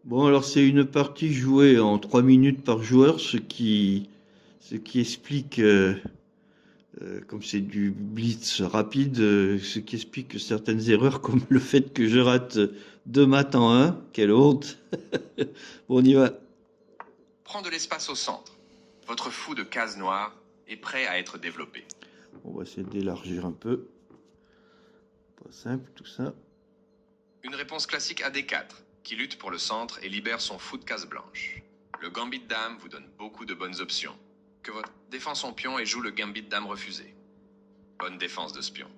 Bon, alors c'est une partie jouée en 3 minutes par joueur, ce qui explique, comme c'est du blitz rapide, ce qui explique certaines erreurs, comme le fait que je rate deux maths en un. Quelle honte! Bon, on y va. Prends de l'espace au centre. Votre fou de cases noires est prêt à être développé. On va essayer d'élargir un peu. Pas simple tout ça. Une réponse classique à D4, qui lutte pour le centre et libère son fou de cases blanches. Le gambit de dame vous donne beaucoup de bonnes options. Que votre défend son pion et joue le gambit de dame refusé. Bonne défense de ce pion.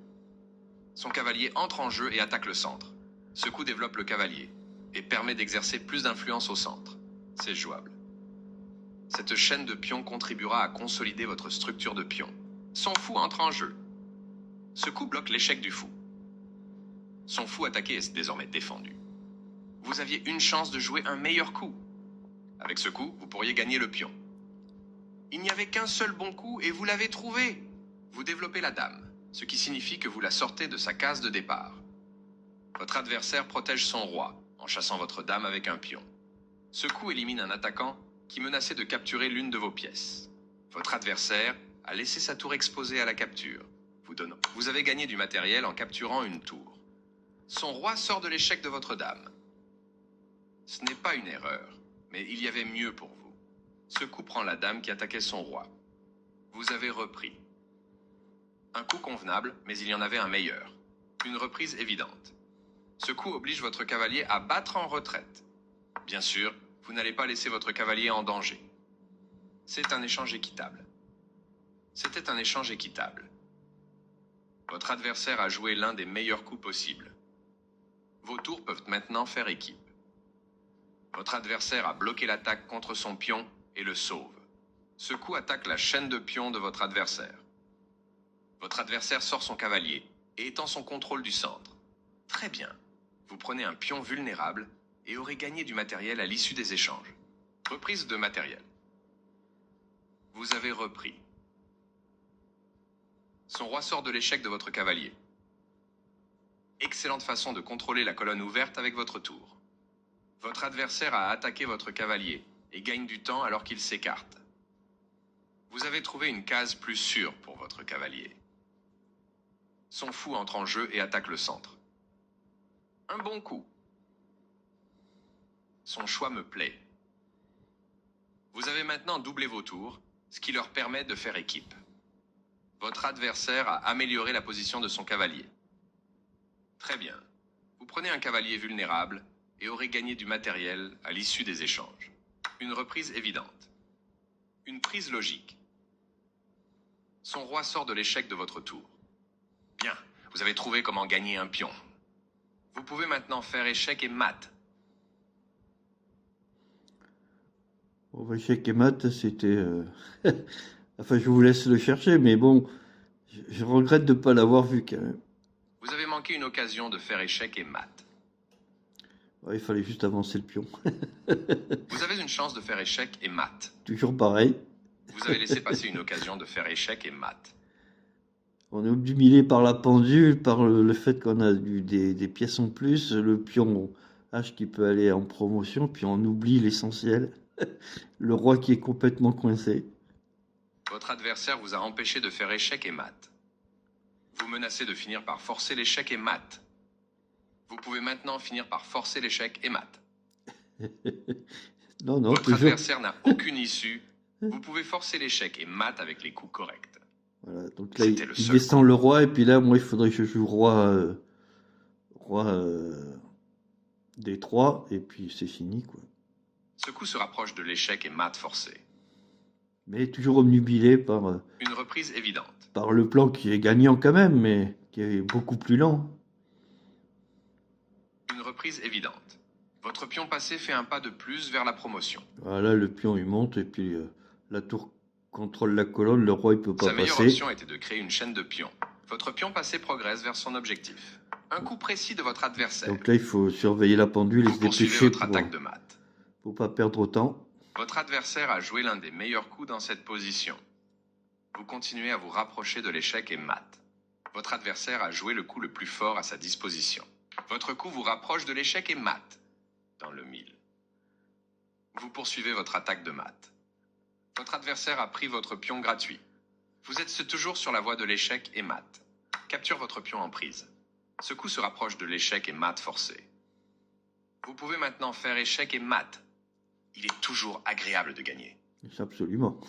Son cavalier entre en jeu et attaque le centre. Ce coup développe le cavalier et permet d'exercer plus d'influence au centre. C'est jouable. Cette chaîne de pions contribuera à consolider votre structure de pions. Son fou entre en jeu. Ce coup bloque l'échec du fou. Son fou attaqué est désormais défendu. Vous aviez une chance de jouer un meilleur coup. Avec ce coup, vous pourriez gagner le pion. Il n'y avait qu'un seul bon coup et vous l'avez trouvé. Vous développez la dame, ce qui signifie que vous la sortez de sa case de départ. Votre adversaire protège son roi en chassant votre dame avec un pion. Ce coup élimine un attaquant qui menaçait de capturer l'une de vos pièces. Votre adversaire a laissé sa tour exposée à la capture. Vous avez gagné du matériel en capturant une tour. Son roi sort de l'échec de votre dame. Ce n'est pas une erreur, mais il y avait mieux pour vous. Ce coup prend la dame qui attaquait son roi. Vous avez repris. Un coup convenable, mais il y en avait un meilleur. Une reprise évidente. Ce coup oblige votre cavalier à battre en retraite. Bien sûr, vous n'allez pas laisser votre cavalier en danger. C'est un échange équitable. C'était un échange équitable. Votre adversaire a joué l'un des meilleurs coups possibles. Vos tours peuvent maintenant faire équipe. Votre adversaire a bloqué l'attaque contre son pion et le sauve. Ce coup attaque la chaîne de pions de votre adversaire. Votre adversaire sort son cavalier et étend son contrôle du centre. Très bien. Vous prenez un pion vulnérable et aurez gagné du matériel à l'issue des échanges. Reprise de matériel. Vous avez repris. Son roi sort de l'échec de votre cavalier. Excellente façon de contrôler la colonne ouverte avec votre tour. Votre adversaire a attaqué votre cavalier et gagne du temps alors qu'il s'écarte. Vous avez trouvé une case plus sûre pour votre cavalier. Son fou entre en jeu et attaque le centre. Un bon coup. Son choix me plaît. Vous avez maintenant doublé vos tours, ce qui leur permet de faire équipe. Votre adversaire a amélioré la position de son cavalier. Très bien. Vous prenez un cavalier vulnérable et aurez gagné du matériel à l'issue des échanges. Une reprise évidente. Une prise logique. Son roi sort de l'échec de votre tour. Bien, vous avez trouvé comment gagner un pion. Vous pouvez maintenant faire échec et mat. Bon, échec et maths, c'était. Enfin, je vous laisse le chercher, mais bon, je regrette de ne pas l'avoir vu quand même. Vous avez manqué une occasion de faire échec et mat. Ouais, il fallait juste avancer le pion. Vous avez une chance de faire échec et mat. Toujours pareil. Vous avez laissé passer une occasion de faire échec et mat. On est obnubilé par la pendule, par le fait qu'on a des pièces en plus, le pion H qui peut aller en promotion, puis on oublie l'essentiel. Le roi qui est complètement coincé. Votre adversaire vous a empêché de faire échec et mat. Vous menacez de finir par forcer l'échec et mat. Vous pouvez maintenant finir par forcer l'échec et mat. Non, non, Votre toujours. adversaire n'a aucune issue. Vous pouvez forcer l'échec et mat avec les coups corrects. Voilà, donc là, C'était le il seul descend coup. le roi, et puis là, moi, il faudrait que je joue roi D3, et puis c'est fini, quoi. Ce coup se rapproche de l'échec et mat forcé. Mais toujours obnubilé Une reprise évidente. par le plan qui est gagnant quand même, mais qui est beaucoup plus lent. Une reprise évidente. Votre pion passé fait un pas de plus vers la promotion. Voilà, le pion il monte, et puis la tour contrôle la colonne, le roi il peut pas Sa meilleure passer. option était de créer une chaîne de pions. Votre pion passé progresse vers son objectif. Un coup précis de votre adversaire. Donc là, il faut surveiller la pendule et Vous se poursuivez dépêcher votre attaque de mat. pour pas perdre autant. Votre adversaire a joué l'un des meilleurs coups dans cette position. Vous continuez à vous rapprocher de l'échec et mat. Votre adversaire a joué le coup le plus fort à sa disposition. Votre coup vous rapproche de l'échec et mat. Dans le mille. Vous poursuivez votre attaque de mat. Votre adversaire a pris votre pion gratuit. Vous êtes toujours sur la voie de l'échec et mat. Capture votre pion en prise. Ce coup se rapproche de l'échec et mat forcé. Vous pouvez maintenant faire échec et mat. Il est toujours agréable de gagner. Absolument.